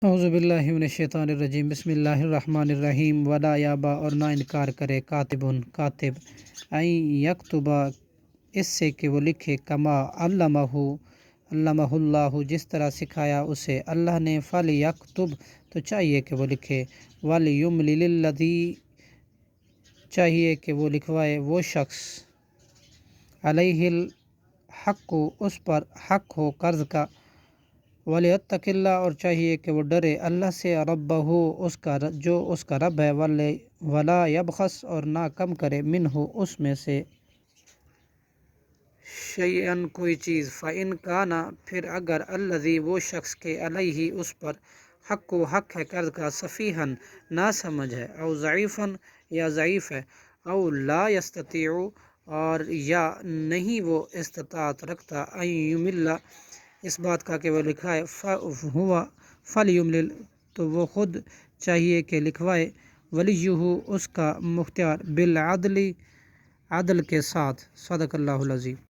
اعوذ باللہ من الشیطان الرجیم، بسم اللہ الرحمن الرحیم۔ ولا یابا، اور نہ انکار کرے، کاتب این یکتبا، اس سے کہ وہ لکھے، کما علمہ اللہ، جس طرح سکھایا اسے اللہ نے، فلیکتب، تو چاہیے کہ وہ لکھے، ولیملل الذی، چاہیے کہ وہ لکھوائے وہ شخص، علیہ الحق، اس پر حق ہو قرض کا، ولیتق اللہ، اور چاہیے کہ وہ ڈرے اللہ سے، ربہ، جو اس کا رب ہے، ولا یبخس، اور نہ کم کرے، منہ، اس میں سے، شیئن، کوئی چیز، فإن کان، پھر اگر، الذی، وہ شخص کے، علیہ، اس پر، حق ہے قرض کا، سفیہن، نہ سمجھ ہے، او ضعیفن، یا ضعیف ہے، او لا یستطیع، اور یا نہیں وہ استطاعت رکھتا، ان یمل، اس بات کا کہ وہ لکھائے، فلیملل، تو وہ خود چاہیے کہ لکھوائے، ولیہ، اس کا مختار، بالعدل، عدل کے ساتھ، صدق اللہ العظیم۔